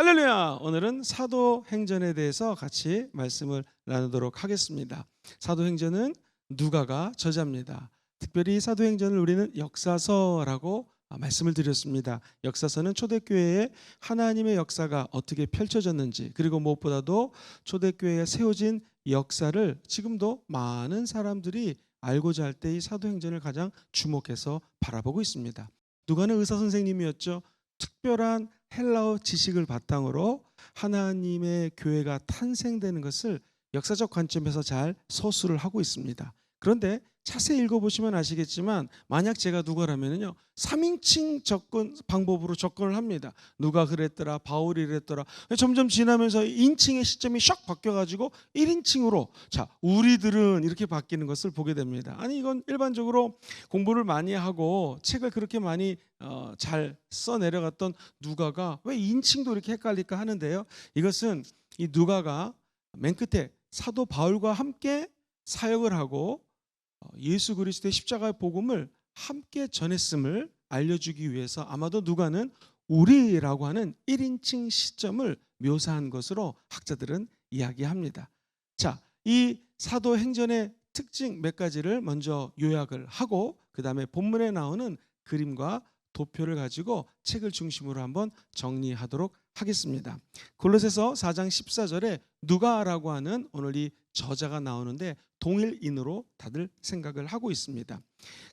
할렐루야! 오늘은 사도행전에 대해서 같이 말씀을 나누도록 하겠습니다. 사도행전은 누가가 저자입니다. 특별히 사도행전을 우리는 역사서라고 말씀을 드렸습니다. 역사서는 초대교회에 하나님의 역사가 어떻게 펼쳐졌는지, 그리고 무엇보다도 초대교회에 세워진 역사를 지금도 많은 사람들이 알고자 할 때 이 사도행전을 가장 주목해서 바라보고 있습니다. 누가는 의사 선생님이었죠. 특별한 헬라어 지식을 바탕으로 하나님의 교회가 탄생되는 것을 역사적 관점에서 잘 서술을 하고 있습니다. 그런데 자세히 읽어보시면 아시겠지만, 만약 제가 누가라면요 3인칭 접근 방법으로 접근을 합니다. 누가 그랬더라, 바울이 그랬더라. 점점 지나면서 인칭의 시점이 샥 바뀌어가지고 1인칭으로 자 우리들은 이렇게 바뀌는 것을 보게 됩니다. 아니, 이건 일반적으로 공부를 많이 하고 책을 그렇게 많이 잘 써내려갔던 누가가 왜 인칭도 이렇게 헷갈릴까 하는데요, 이것은 이 누가가 맨 끝에 사도 바울과 함께 사역을 하고 예수 그리스도의 십자가의 복음을 함께 전했음을 알려주기 위해서 아마도 누가는 우리라고 하는 1인칭 시점을 묘사한 것으로 학자들은 이야기합니다. 자, 이 사도행전의 특징 몇 가지를 먼저 요약을 하고 그 다음에 본문에 나오는 그림과 도표를 가지고 책을 중심으로 한번 정리하도록 하겠습니다. 골로새서 4장 14절에 누가라고 하는 오늘 이 저자가 나오는데 동일인으로 다들 생각을 하고 있습니다.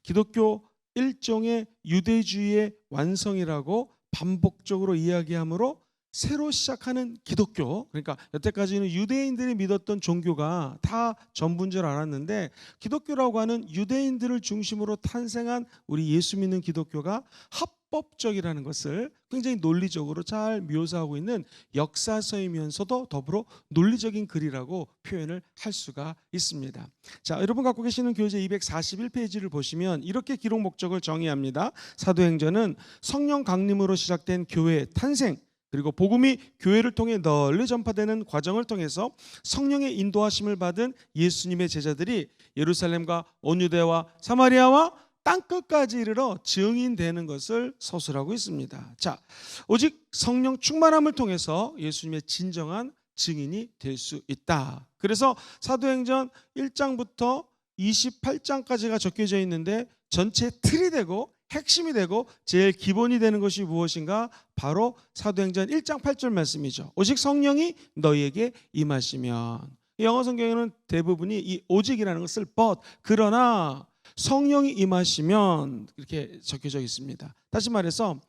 기독교 일종의 유대주의의 완성이라고 반복적으로 이야기하므로 새로 시작하는 기독교, 그러니까 여태까지는 유대인들이 믿었던 종교가 다 전부인 줄 알았는데 기독교라고 하는 유대인들을 중심으로 탄생한 우리 예수 믿는 기독교가 합법적이라는 것을 굉장히 논리적으로 잘 묘사하고 있는 역사서이면서도 더불어 논리적인 글이라고 표현을 할 수가 있습니다. 자, 여러분 갖고 계시는 교재 241페이지를 보시면 이렇게 기록 목적을 정의합니다. 사도행전은 성령 강림으로 시작된 교회의 탄생, 그리고 복음이 교회를 통해 널리 전파되는 과정을 통해서 성령의 인도하심을 받은 예수님의 제자들이 예루살렘과 온 유대와 사마리아와 땅끝까지 이르러 증인되는 것을 서술하고 있습니다. 자, 오직 성령 충만함을 통해서 예수님의 진정한 증인이 될 수 있다. 그래서 사도행전 1장부터 28장까지가 적혀져 있는데 전체 틀이 되고 핵심이 되고 제일 기본이 되는 것이 무엇인가? 바로 사도행전 1장 8절 말씀이죠. 오직 성령이 너희에게 임하시면. 영어 성경에는 대부분이 이 오직이라는 것을 but, 그러나 성령이 임하시면 이렇게 적혀져 있습니다. 다시 말해서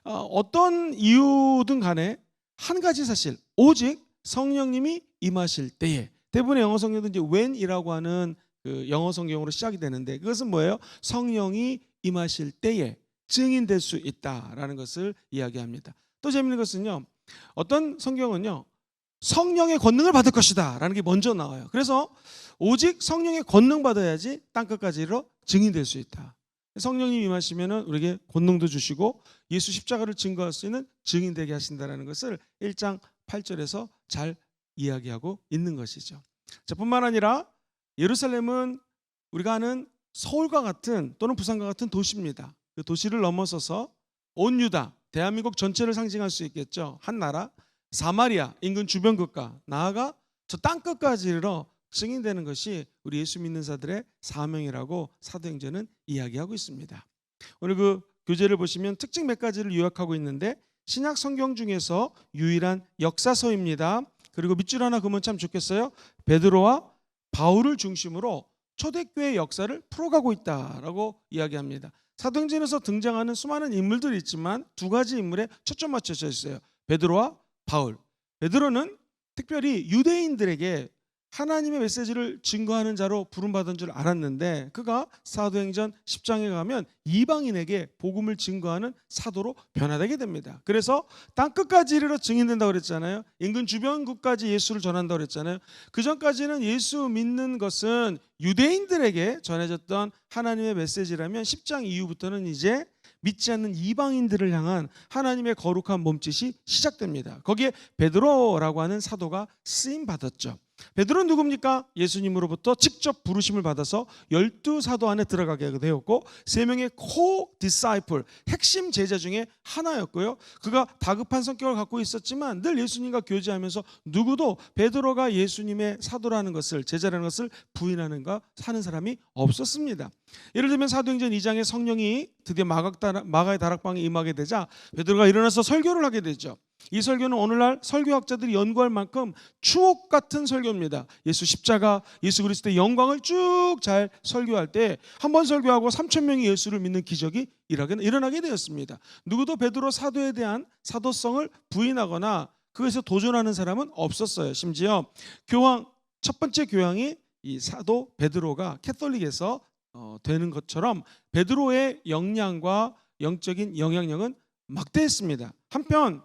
어떤 이유든 간에 한 가지 사실, 오직 성령님이 임하실 때에, 대부분의 영어 성경도 이제 when이라고 하는 그 영어 성경으로 시작이 되는데 그것은 뭐예요? 성령이 임하실 때에 증인될 수 있다라는 것을 이야기합니다. 또 재미있는 것은요, 어떤 성경은요 성령의 권능을 받을 것이다 라는 게 먼저 나와요. 그래서 오직 성령의 권능 받아야지 땅끝까지 이르러 증인될 수 있다. 성령님 임하시면 우리에게 권능도 주시고 예수 십자가를 증거할 수 있는 증인되게 하신다는 것을 1장 8절에서 잘 이야기하고 있는 것이죠. 자, 뿐만 아니라 예루살렘은 우리가 아는 서울과 같은 또는 부산과 같은 도시입니다. 그 도시를 넘어서서 온 유다, 대한민국 전체를 상징할 수 있겠죠. 한 나라, 사마리아, 인근 주변 국가, 나아가 저 땅끝까지 이르러 증인되는 것이 우리 예수 믿는 자들의 사명이라고 사도행전은 이야기하고 있습니다. 오늘 그 교재를 보시면 특징 몇 가지를 요약하고 있는데 신약 성경 중에서 유일한 역사서입니다. 그리고 밑줄 하나 그으면 참 좋겠어요. 베드로와 바울을 중심으로 초대교회의 역사를 풀어가고 있다라고 이야기합니다. 사도행전에서 등장하는 수많은 인물들이 있지만 두 가지 인물에 초점 맞춰져 있어요. 베드로와 바울. 베드로는 특별히 유대인들에게 하나님의 메시지를 증거하는 자로 부름받은 줄 알았는데 그가 사도행전 10장에 가면 이방인에게 복음을 증거하는 사도로 변화되게 됩니다. 그래서 땅끝까지 이르러 증인된다고 그랬잖아요. 인근 주변국까지 예수를 전한다고 그랬잖아요. 그 전까지는 예수 믿는 것은 유대인들에게 전해졌던 하나님의 메시지라면 10장 이후부터는 이제 믿지 않는 이방인들을 향한 하나님의 거룩한 몸짓이 시작됩니다. 거기에 베드로라고 하는 사도가 쓰임 받았죠. 베드로는 누굽니까? 예수님으로부터 직접 부르심을 받아서 12사도 안에 들어가게 되었고 3명의 코-디사이플, 핵심 제자 중에 하나였고요. 그가 다급한 성격을 갖고 있었지만 늘 예수님과 교제하면서 누구도 베드로가 예수님의 사도라는 것을, 제자라는 것을 부인하는가 하는 사람이 없었습니다. 예를 들면 사도행전 2장에 성령이 드디어 마가의 다락방에 임하게 되자 베드로가 일어나서 설교를 하게 되죠. 이 설교는 오늘날 설교학자들이 연구할 만큼 추억 같은 설교입니다. 예수 십자가, 예수 그리스도의 영광을 쭉 잘 설교할 때 한 번 설교하고 3,000명이 예수를 믿는 기적이 일어나게 되었습니다. 누구도 베드로 사도에 대한 사도성을 부인하거나 그것에 도전하는 사람은 없었어요. 심지어 교황, 첫 번째 교황이 이 사도 베드로가 캐톨릭에서 되는 것처럼 베드로의 역량과 영적인 영향력은 막대했습니다. 한편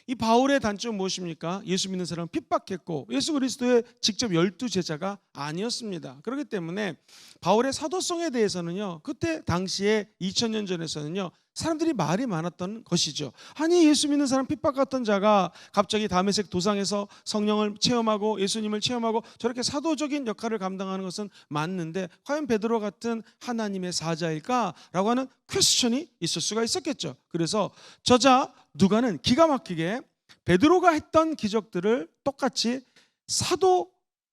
이 바울의 단점은 무엇입니까? 예수 믿는 사람은 핍박했고 예수 그리스도의 직접 12제자가 아니었습니다. 그렇기 때문에 바울의 사도성에 대해서는요, 그때 당시에 2000년 전에서는요, 사람들이 말이 많았던 것이죠. 아니, 예수 믿는 사람 핍박했던 자가 갑자기 다메섹 도상에서 성령을 체험하고 예수님을 체험하고 저렇게 사도적인 역할을 감당하는 것은 맞는데 과연 베드로 같은 하나님의 사자일까라고 하는 퀘스천이 있을 수가 있었겠죠. 그래서 저자 누가는 기가 막히게 베드로가 했던 기적들을 똑같이 사도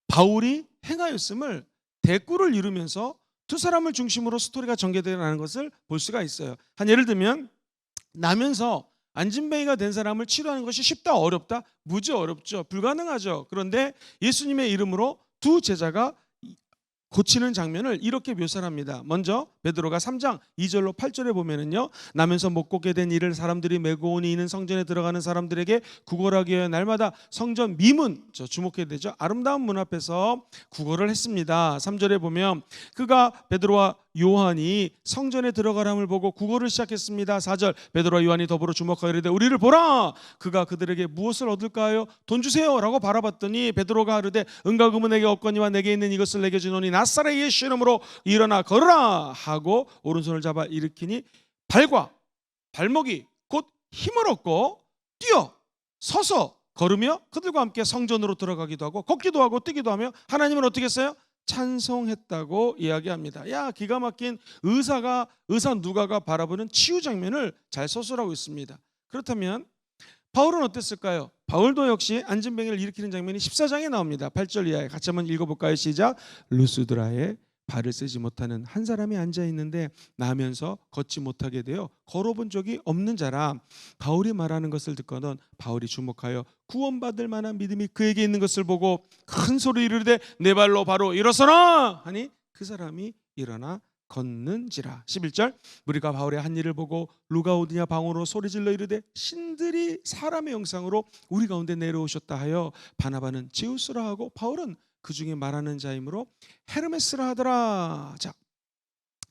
바울이 행하였음을 대꾸를 이루면서 두 사람을 중심으로 스토리가 전개되는 것을 볼 수가 있어요. 한 예를 들면 나면서 안진뱅이가 된 사람을 치료하는 것이 쉽다 어렵다? 무지 어렵죠. 불가능하죠. 그런데 예수님의 이름으로 두 제자가 고치는 장면을 이렇게 묘사를 합니다. 먼저 베드로가 3장 2절로 8절에 보면은요, 나면서 못 걷게 된 이를 사람들이 메고 오니 이는 성전에 들어가는 사람들에게 구걸하기 위해 날마다 성전 미문, 주목해야 되죠, 아름다운 문 앞에서 구걸을 했습니다. 3절에 보면 그가 베드로와 요한이 성전에 들어가람을 보고 구걸을 시작했습니다. 4절 베드로와 요한이 더불어 주목하여 이르되 우리를 보라. 그가 그들에게 무엇을 얻을까요? 돈 주세요 라고 바라봤더니 베드로가 이르되 은과 금은 내게 없거니와 내게 있는 이것을 내게 주노니 나사렛 예수 이름으로 일어나 걸으라 하고 오른손을 잡아 일으키니 발과 발목이 곧 힘을 얻고 뛰어 서서 걸으며 그들과 함께 성전으로 들어가기도 하고 걷기도 하고 뛰기도 하며 하나님을 어떻게 했어요? 찬송했다고 이야기합니다. 야, 기가 막힌 의사 누가가 바라보는 치유 장면을 잘 서술하고 있습니다. 그렇다면 바울은 어땠을까요? 바울도 역시 안진뱅이를 일으키는 장면이 14장에 나옵니다. 8절 이하에 같이 한번 읽어볼까요? 시작. 루스드라에 발을 쓰지 못하는 한 사람이 앉아 있는데 나면서 걷지 못하게 되어 걸어본 적이 없는 자라. 바울이 말하는 것을 듣고는 바울이 주목하여 구원받을 만한 믿음이 그에게 있는 것을 보고 큰 소리 이르되 내 발로 바로 일어서라 하니 그 사람이 일어나 걷는지라. 11절 무리가 바울의 한 일을 보고 누가 어디냐 방언으로 소리질러 이르되 신들이 사람의 형상으로 우리 가운데 내려오셨다 하여 바나바는 제우스라 하고 바울은 그 중에 말하는 자이므로 헤르메스라 하더라. 자,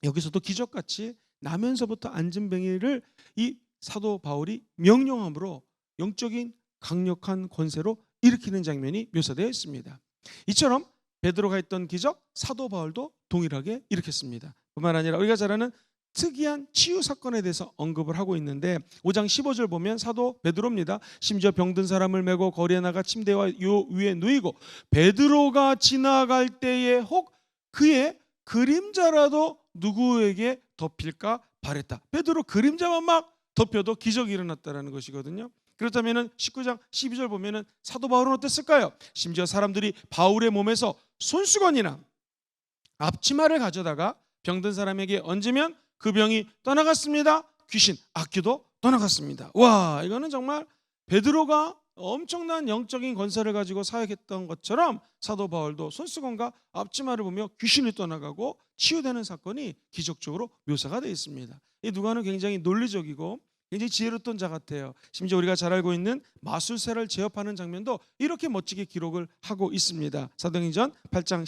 여기서도 기적같이 나면서부터 안진뱅이를 이 사도 바울이 명령함으로 영적인 강력한 권세로 일으키는 장면이 묘사되어 있습니다. 이처럼 베드로가 했던 기적 사도 바울도 동일하게 일으켰습니다. 뿐만 아니라 우리가 잘 아는 특이한 치유 사건에 대해서 언급을 하고 있는데 5장 15절 보면 사도 베드로입니다. 심지어 병든 사람을 메고 거리에 나가 침대와 요 위에 누이고 베드로가 지나갈 때에 혹 그의 그림자라도 누구에게 덮일까 바랬다. 베드로 그림자만 막 덮여도 기적이 일어났다는 것이거든요. 그렇다면 19장 12절 보면 사도 바울은 어땠을까요? 심지어 사람들이 바울의 몸에서 손수건이나 앞치마를 가져다가 병든 사람에게 얹으면 그 병이 떠나갔습니다. 귀신, 악귀도 떠나갔습니다. 와, 이거는 정말 베드로가 엄청난 영적인 권세를 가지고 사역했던 것처럼 사도 바울도 손수건과 앞치마를 보며 귀신이 떠나가고 치유되는 사건이 기적적으로 묘사가 되어 있습니다. 이 누가는 굉장히 논리적이고 굉장히 지혜로웠던 자 같아요. 심지어 우리가 잘 알고 있는 마술사를 제압하는 장면도 이렇게 멋지게 기록을 하고 있습니다. 사도행전 8장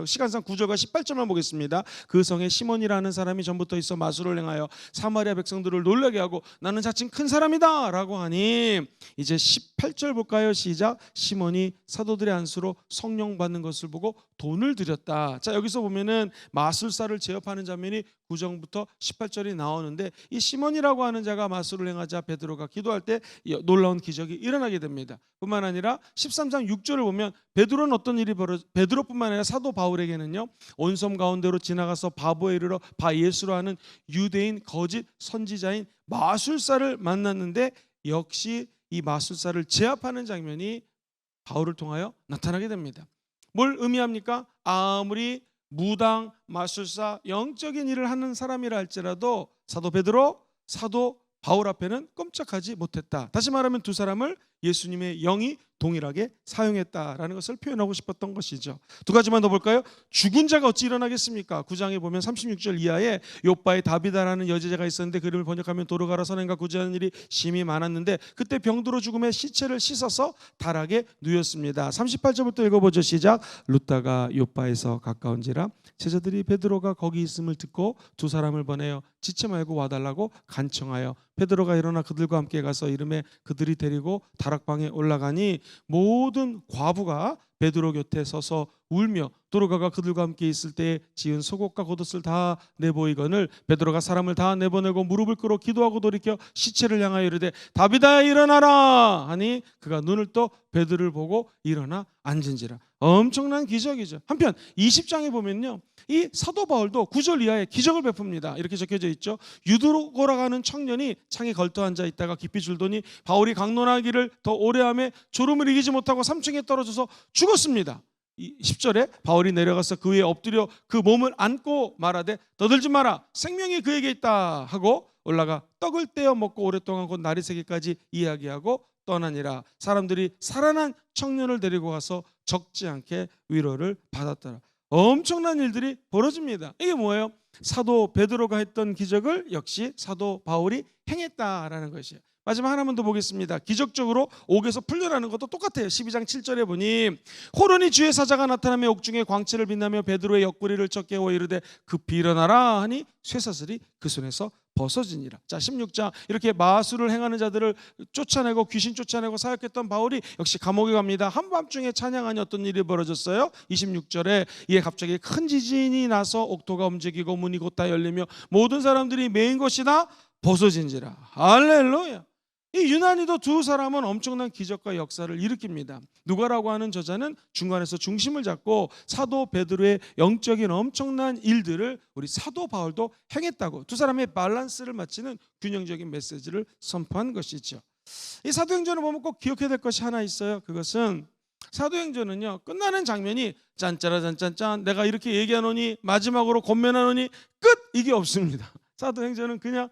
시간상 9절과 18절만 보겠습니다. 그 성에 시몬이라는 사람이 전부터 있어 마술을 행하여 사마리아 백성들을 놀라게 하고 나는 자칭 큰 사람이다 라고 하니 이제 18절 볼까요? 시작. 시몬이 사도들의 안수로 성령 받는 것을 보고 돈을 드렸다. 자, 여기서 보면은 마술사를 제압하는 장면이 9절부터 18절이 나오는데, 이 시몬이라고 하는 자가 마술을 행하자 베드로가 기도할 때 놀라운 기적이 일어나게 됩니다. 뿐만 아니라 13장 6절을 보면 베드로는 어떤 일이 베드로뿐만 아니라 사도 바울에게는요, 온 섬 가운데로 지나가서 바보에 이르러 바 예수로 하는 유대인 거짓 선지자인 마술사를 만났는데, 역시 이 마술사를 제압하는 장면이 바울을 통하여 나타나게 됩니다. 뭘 의미합니까? 아무리 무당, 마술사, 영적인 일을 하는 사람이라 할지라도 사도 베드로, 사도 바울 앞에는 꼼짝하지 못했다. 다시 말하면 두 사람을 예수님의 영이 동일하게 사용했다라는 것을 표현하고 싶었던 것이죠. 두 가지만 더 볼까요? 죽은 자가 어찌 일어나겠습니까? 9장에 보면 36절 이하에 욥바의 다비다라는 여제자가 있었는데, 그 이름을 번역하면 도르가라 선행과 구제하는 일이 심히 많았는데, 그때 병들어 죽음에 시체를 씻어서 다락에 누였습니다. 38절부터 읽어보죠. 시작. 룻다가 욥바에서 가까운지라 제자들이 베드로가 거기 있음을 듣고 두 사람을 보내어 지체 말고 와달라고 간청하여 베드로가 일어나 그들과 함께 가서 이름에 그들이 데리고 다락방에 올라가니, 모든 과부가 베드로 곁에 서서 울며 도르가가 그들과 함께 있을 때에 지은 속옷과 겉옷을 다 내보이거늘 베드로가 사람을 다 내보내고 무릎을 꿇어 기도하고 돌이켜 시체를 향하여 이르되 다비다야 일어나라 하니 그가 눈을 떠 베드로를 보고 일어나 앉은지라. 엄청난 기적이죠. 한편 20장에 보면요, 이 사도 바울도 9절 이하에 기적을 베풉니다. 이렇게 적혀져 있죠. 유도고라고 하는 청년이 창에 걸터 앉아 있다가 깊이 줄더니 바울이 강론하기를 더 오래하며 졸음을 이기지 못하고 3층에 떨어져서 죽었습니다. 10절에 바울이 내려가서 그 위에 엎드려 그 몸을 안고 말하되 떠들지 마라, 생명이 그에게 있다 하고 올라가 떡을 떼어 먹고 오랫동안 곧 날이 새기까지 이야기하고 떠나니라. 사람들이 살아난 청년을 데리고 가서 적지 않게 위로를 받았더라. 엄청난 일들이 벌어집니다. 이게 뭐예요? 사도 베드로가 했던 기적을 역시 사도 바울이 행했다라는 것이에요. 마지막 하나만 더 보겠습니다. 기적적으로 옥에서 풀려나는 것도 똑같아요. 12장 7절에 보니 호련히 주의 사자가 나타나며 옥중에 광채를 빛나며 베드로의 옆구리를 쳐 깨워 이르되 급히 일어나라 하니 쇠사슬이 그 손에서 벗어지니라. 자, 16장 이렇게 마술을 행하는 자들을 쫓아내고 귀신 쫓아내고 사역했던 바울이 역시 감옥에 갑니다. 한밤중에 찬양하니 어떤 일이 벌어졌어요? 26절에 이에 갑자기 큰 지진이 나서 옥토가 움직이고 문이 곧 다 열리며 모든 사람들이 메인 것이 다 벗어진지라. 할렐루야. 이 유난히도 두 사람은 엄청난 기적과 역사를 일으킵니다. 누가라고 하는 저자는 중간에서 중심을 잡고 사도 베드로의 영적인 엄청난 일들을 우리 사도 바울도 행했다고 두 사람의 밸런스를 맞추는 균형적인 메시지를 선포한 것이죠. 이 사도행전을 보면 꼭 기억해야 될 것이 하나 있어요. 그것은 사도행전은요, 끝나는 장면이 짠짜라 짠짠짠 내가 이렇게 얘기하노니 마지막으로 권면하노니 끝, 이게 없습니다. 사도행전은 그냥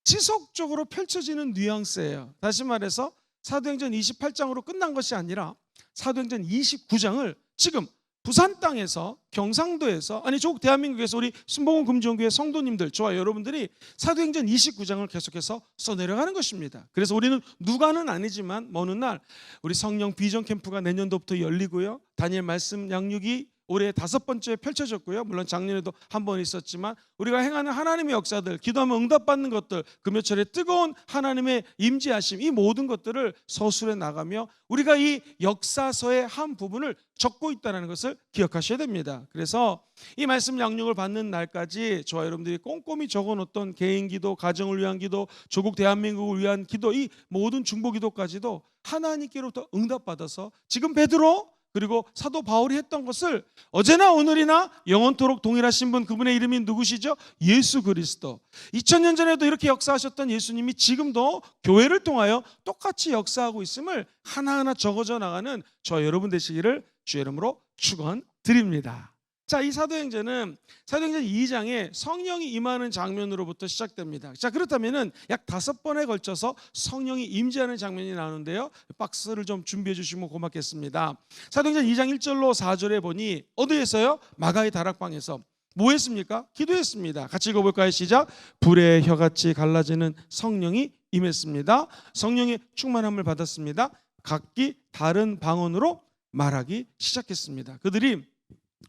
지속적으로 펼쳐지는 뉘앙스예요. 다시 말해서 사도행전 28장으로 끝난 것이 아니라 사도행전 29장을 지금 부산 땅에서, 경상도에서, 아니 조국 대한민국에서 우리 순복음 금주교회 성도님들, 저와 여러분들이 사도행전 29장을 계속해서 써내려가는 것입니다. 그래서 우리는 누가는 아니지만 먼 훗날 우리 성령 비전 캠프가 내년도부터 열리고요, 다니엘 말씀 양육이 올해 5번째 펼쳐졌고요. 물론 작년에도 한 번 있었지만 우리가 행하는 하나님의 역사들, 기도하면 응답받는 것들, 금요철에 뜨거운 하나님의 임재하심, 이 모든 것들을 서술해 나가며 우리가 이 역사서의 한 부분을 적고 있다는 것을 기억하셔야 됩니다. 그래서 이 말씀 양육을 받는 날까지 저와 여러분들이 꼼꼼히 적어놓던 개인기도, 가정을 위한 기도, 조국 대한민국을 위한 기도, 이 모든 중보기도까지도 하나님께로부터 응답받아서 지금 베드로 그리고 사도 바울이 했던 것을 어제나 오늘이나 영원토록 동일하신 분, 그분의 이름이 누구시죠? 예수 그리스도. 2000년 전에도 이렇게 역사하셨던 예수님이 지금도 교회를 통하여 똑같이 역사하고 있음을 하나하나 적어져 나가는 저 여러분 되시기를 주의 이름으로 축원드립니다. 자, 이 사도행전은 사도행전 2장에 성령이 임하는 장면으로부터 시작됩니다. 자, 그렇다면은 약 5번에 걸쳐서 성령이 임재하는 장면이 나오는데요, 박스를 좀 준비해 주시면 고맙겠습니다. 사도행전 2장 1절로 4절에 보니 어디에서요? 마가의 다락방에서 뭐 했습니까? 기도했습니다. 같이 읽어볼까요? 시작. 불의 혀같이 갈라지는 성령이 임했습니다. 성령의 충만함을 받았습니다. 각기 다른 방언으로 말하기 시작했습니다. 그들이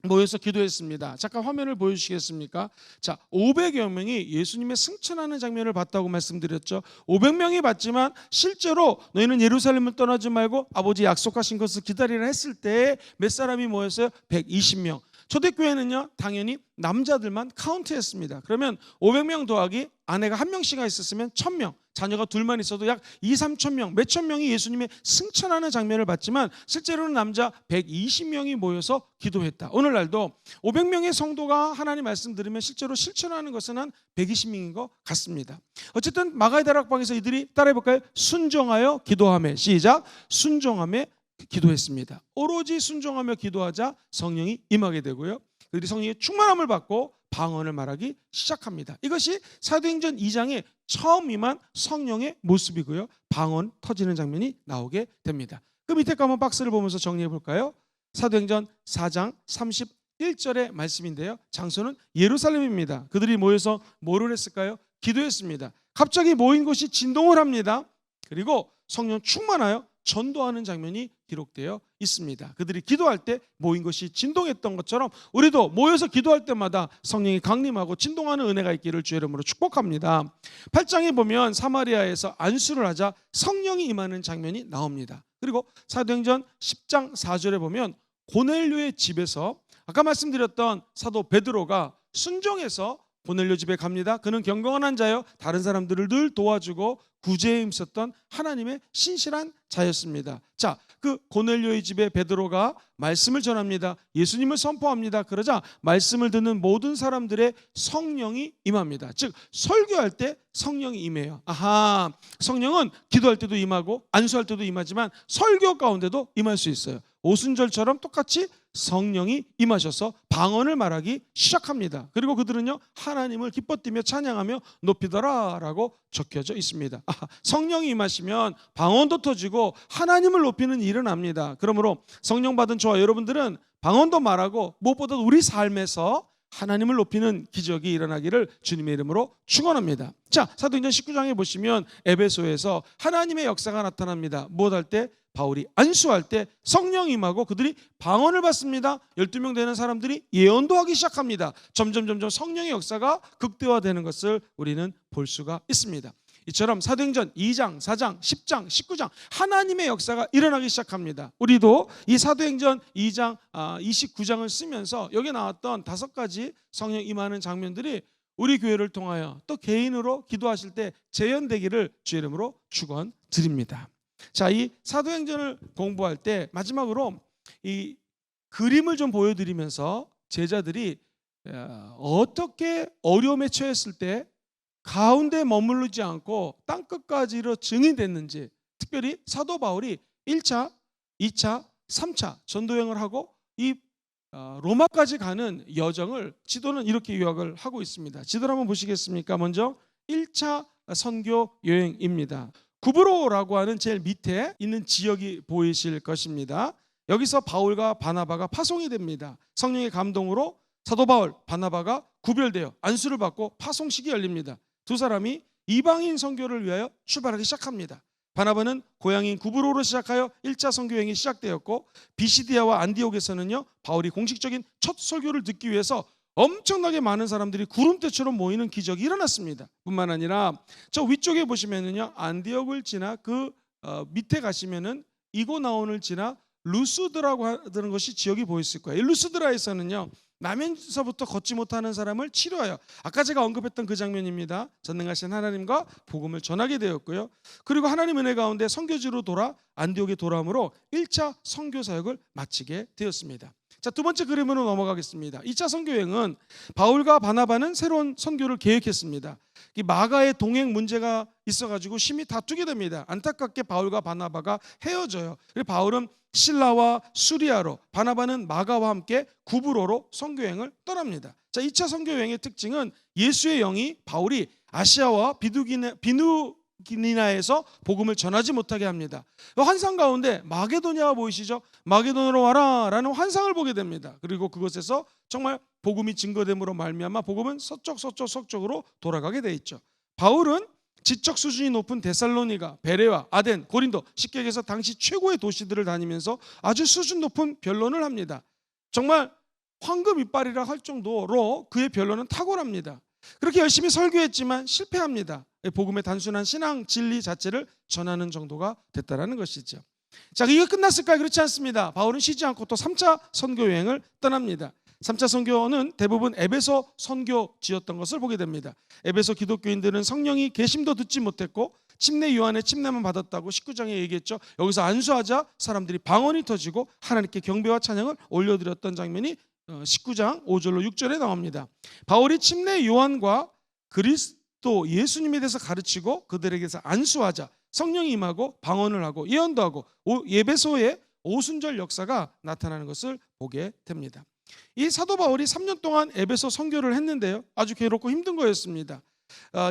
모여서 기도했습니다. 잠깐 화면을 보여주시겠습니까? 자, 500여 명이 예수님의 승천하는 장면을 봤다고 말씀드렸죠. 500명이 봤지만 실제로 너희는 예루살렘을 떠나지 말고 아버지 약속하신 것을 기다리라 했을 때 몇 사람이 모였어요? 120명. 초대교회는요, 당연히 남자들만 카운트했습니다. 그러면 500명 더하기 아내가 한 명씩 있었으면 1000명, 자녀가 둘만 있어도 약 2, 3천 명, 몇천 명이 예수님의 승천하는 장면을 봤지만 실제로는 남자 120명이 모여서 기도했다. 오늘날도 500명의 성도가 하나님 말씀 들으면 실제로 실천하는 것은 한 120명인 것 같습니다. 어쨌든 마가의 다락방에서 이들이 따라해볼까요? 순종하여 기도하며, 시작, 순종하며 기도했습니다. 오로지 순종하며 기도하자 성령이 임하게 되고요, 그들이 성령의 충만함을 받고 방언을 말하기 시작합니다. 이것이 사도행전 2장에 처음 임한 성령의 모습이고요, 방언 터지는 장면이 나오게 됩니다. 그 밑에 거 한번 박스를 보면서 정리해 볼까요? 사도행전 4장 31절의 말씀인데요, 장소는 예루살렘입니다. 그들이 모여서 뭐를 했을까요? 기도했습니다. 갑자기 모인 곳이 진동을 합니다. 그리고 성령 충만하여 전도하는 장면이 기록되어 있습니다. 그들이 기도할 때 모인 것이 진동했던 것처럼 우리도 모여서 기도할 때마다 성령이 강림하고 진동하는 은혜가 있기를 주의 이름으로 축복합니다. 8장에 보면 사마리아에서 안수를 하자 성령이 임하는 장면이 나옵니다. 그리고 사도행전 10장 4절에 보면 고넬료의 집에서 아까 말씀드렸던 사도 베드로가 순종해서 고넬료 집에 갑니다. 그는 경건한 자여 다른 사람들을 늘 도와주고 구제에 힘썼던 하나님의 신실한 자였습니다. 자, 그 고넬료의 집에 베드로가 말씀을 전합니다. 예수님을 선포합니다. 그러자 말씀을 듣는 모든 사람들의 성령이 임합니다. 즉 설교할 때 성령이 임해요. 아하, 성령은 기도할 때도 임하고 안수할 때도 임하지만 설교 가운데도 임할 수 있어요. 오순절처럼 똑같이 성령이 임하셔서 방언을 말하기 시작합니다. 그리고 그들은요, 하나님을 기뻐 뛰며 찬양하며 높이더라 라고 적혀져 있습니다. 성령이 임하시면 방언도 터지고 하나님을 높이는 일은 납니다. 그러므로 성령 받은 저와 여러분들은 방언도 말하고 무엇보다도 우리 삶에서 하나님을 높이는 기적이 일어나기를 주님의 이름으로 축원합니다. 자, 사도행전 19장에 보시면 에베소에서 하나님의 역사가 나타납니다. 무엇할 때? 바울이 안수할 때 성령 임하고 그들이 방언을 받습니다. 12명 되는 사람들이 예언도 하기 시작합니다. 점점 성령의 역사가 극대화되는 것을 우리는 볼 수가 있습니다. 이처럼 사도행전 2장, 4장, 10장, 19장 하나님의 역사가 일어나기 시작합니다. 우리도 이 사도행전 2장, 29장을 쓰면서 여기 나왔던 5가지 성령 임하는 장면들이 우리 교회를 통하여 또 개인으로 기도하실 때 재현되기를 주의 이름으로 축원드립니다. 자, 이 사도행전을 공부할 때 마지막으로 이 그림을 좀 보여드리면서 제자들이 어떻게 어려움에 처했을 때 가운데 머무르지 않고 땅끝까지로 증인됐는지, 특별히 사도 바울이 1차, 2차, 3차 전도여행을 하고 이 로마까지 가는 여정을 지도는 이렇게 요약을 하고 있습니다. 지도를 한번 보시겠습니까? 먼저 1차 선교 여행입니다. 구브로라고 하는 제일 밑에 있는 지역이 보이실 것입니다. 여기서 바울과 바나바가 파송이 됩니다. 성령의 감동으로 사도 바울, 바나바가 구별되어 안수를 받고 파송식이 열립니다. 두 사람이 이방인 선교를 위하여 출발하기 시작합니다. 바나바는 고향인 구브로로 시작하여 1차 선교 여행이 시작되었고, 비시디아와 안디옥에서는요, 바울이 공식적인 첫 설교를 듣기 위해서 엄청나게 많은 사람들이 구름대처럼 모이는 기적이 일어났습니다. 뿐만 아니라 저 위쪽에 보시면은요, 안디옥을 지나 그 밑에 가시면은 이고나온을 지나 루스드라고 하는 것이 지역이 보였을 거예요. 이 루스드라에서는요, 나면서부터 걷지 못하는 사람을 치료하여, 아까 제가 언급했던 그 장면입니다. 전능하신 하나님과 복음을 전하게 되었고요. 그리고 하나님 은혜 가운데 선교지로 돌아 안디옥에 돌아옴으로 1차 선교 사역을 마치게 되었습니다. 자, 두 번째 그림으로 넘어가겠습니다. 2차 선교여행은 바울과 바나바는 새로운 선교를 계획했습니다. 이 마가의 동행 문제가 있어가지고 심히 다투게 됩니다. 안타깝게 바울과 바나바가 헤어져요. 그리고 바울은 실라와 수리아로, 바나바는 마가와 함께 구브로로 선교여행을 떠납니다. 자, 2차 선교여행의 특징은 예수의 영이 바울이 아시아와 비누기니아에서 복음을 전하지 못하게 합니다. 환상 가운데 마게도냐가 보이시죠? 마게도냐로 와라 라는 환상을 보게 됩니다. 그리고 그곳에서 정말 복음이 증거됨으로 말미암아 복음은 서쪽으로 돌아가게 돼 있죠. 바울은 지적 수준이 높은 데살로니가, 베레와, 아덴, 고린도, 쉽게 얘기해서 당시 최고의 도시들을 다니면서 아주 수준 높은 변론을 합니다. 정말 황금 이빨이라 할 정도로 그의 변론은 탁월합니다. 그렇게 열심히 설교했지만 실패합니다. 복음의 단순한 신앙 진리 자체를 전하는 정도가 됐다라는 것이죠. 자, 이게 끝났을까요? 그렇지 않습니다. 바울은 쉬지 않고 또 3차 선교 여행을 떠납니다. 3차 선교는 대부분 에베소 선교지였던 것을 보게 됩니다. 에베소 기독교인들은 성령이 계심도 듣지 못했고 침례 요한의 침례만 받았다고 19장에 얘기했죠. 여기서 안수하자 사람들이 방언이 터지고 하나님께 경배와 찬양을 올려드렸던 장면이 19장 5절로 6절에 나옵니다. 바울이 침례 요한과 그리스도 예수님에 대해서 가르치고 그들에게서 안수하자 성령이 임하고 방언을 하고 예언도 하고 에베소의 오순절 역사가 나타나는 것을 보게 됩니다. 이 사도 바울이 3년 동안 에베소 선교를 했는데요, 아주 괴롭고 힘든 거였습니다.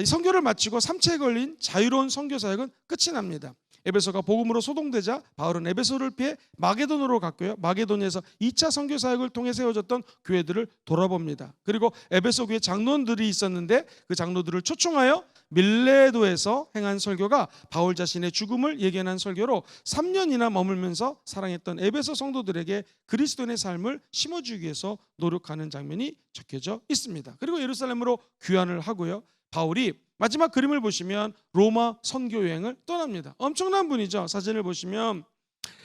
이 선교를 마치고 3차에 걸린 자유로운 선교 사역은 끝이 납니다. 에베소가 복음으로 소동되자 바울은 에베소를 피해 마게도느로 갔고요, 마게도니아에서 2차 선교 사역을 통해 세워졌던 교회들을 돌아봅니다. 그리고 에베소 교회 장로들이 있었는데 그 장로들을 초청하여 밀레도에서 행한 설교가 바울 자신의 죽음을 예견한 설교로 3년이나 머물면서 사랑했던 에베소 성도들에게 그리스도인의 삶을 심어주기 위해서 노력하는 장면이 적혀져 있습니다. 그리고 예루살렘으로 귀환을 하고요, 바울이 마지막 그림을 보시면 로마 선교 여행을 떠납니다. 엄청난 분이죠. 사진을 보시면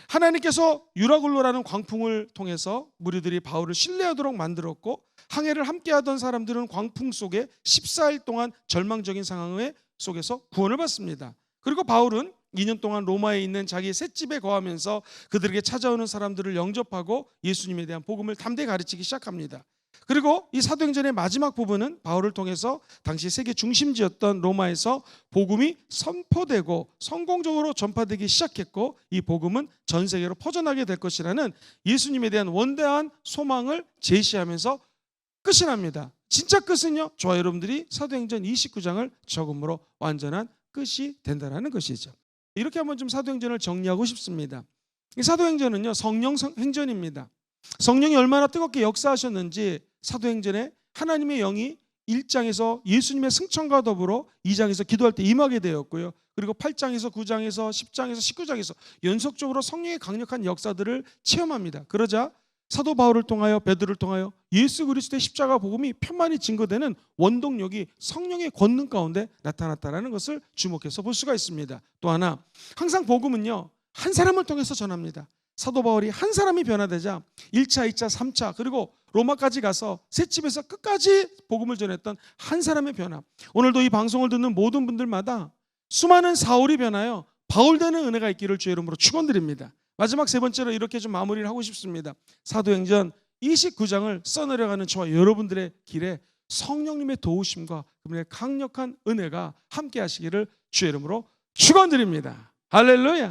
하나님께서 유라굴로라는 광풍을 통해서 무리들이 바울을 신뢰하도록 만들었고 항해를 함께하던 사람들은 광풍 속에 14일 동안 절망적인 상황 속에서 구원을 받습니다. 그리고 바울은 2년 동안 로마에 있는 자기 셋집에 거하면서 그들에게 찾아오는 사람들을 영접하고 예수님에 대한 복음을 담대히 가르치기 시작합니다. 그리고 이 사도행전의 마지막 부분은 바울을 통해서 당시 세계 중심지였던 로마에서 복음이 선포되고 성공적으로 전파되기 시작했고 이 복음은 전 세계로 퍼져나게 될 것이라는 예수님에 대한 원대한 소망을 제시하면서 끝이 납니다. 진짜 끝은요, 저와 여러분들이 사도행전 29장을 적음으로 완전한 끝이 된다는 것이죠. 이렇게 한번 좀 사도행전을 정리하고 싶습니다. 이 사도행전은요, 성령 행전입니다. 성령이 얼마나 뜨겁게 역사하셨는지 사도행전에 하나님의 영이 1장에서 예수님의 승천과 더불어 2장에서 기도할 때 임하게 되었고요, 그리고 8장에서 9장에서 10장에서 19장에서 연속적으로 성령의 강력한 역사들을 체험합니다. 그러자 사도 바울을 통하여 베드로를 통하여 예수 그리스도의 십자가 복음이 편만히 증거되는 원동력이 성령의 권능 가운데 나타났다는 것을 주목해서 볼 수가 있습니다. 또 하나, 항상 복음은요, 한 사람을 통해서 전합니다. 사도 바울이 한 사람이 변화되자 1차, 2차, 3차 그리고 로마까지 가서 셋집에서 끝까지 복음을 전했던 한 사람의 변화. 오늘도 이 방송을 듣는 모든 분들마다 수많은 사울이 변하여 바울 되는 은혜가 있기를 주의 이름으로 축원드립니다. 마지막 세 번째로 이렇게 좀 마무리를 하고 싶습니다. 사도행전 29장을 써내려가는 저와 여러분들의 길에 성령님의 도우심과 그분의 강력한 은혜가 함께 하시기를 주의 이름으로 축원드립니다. 할렐루야.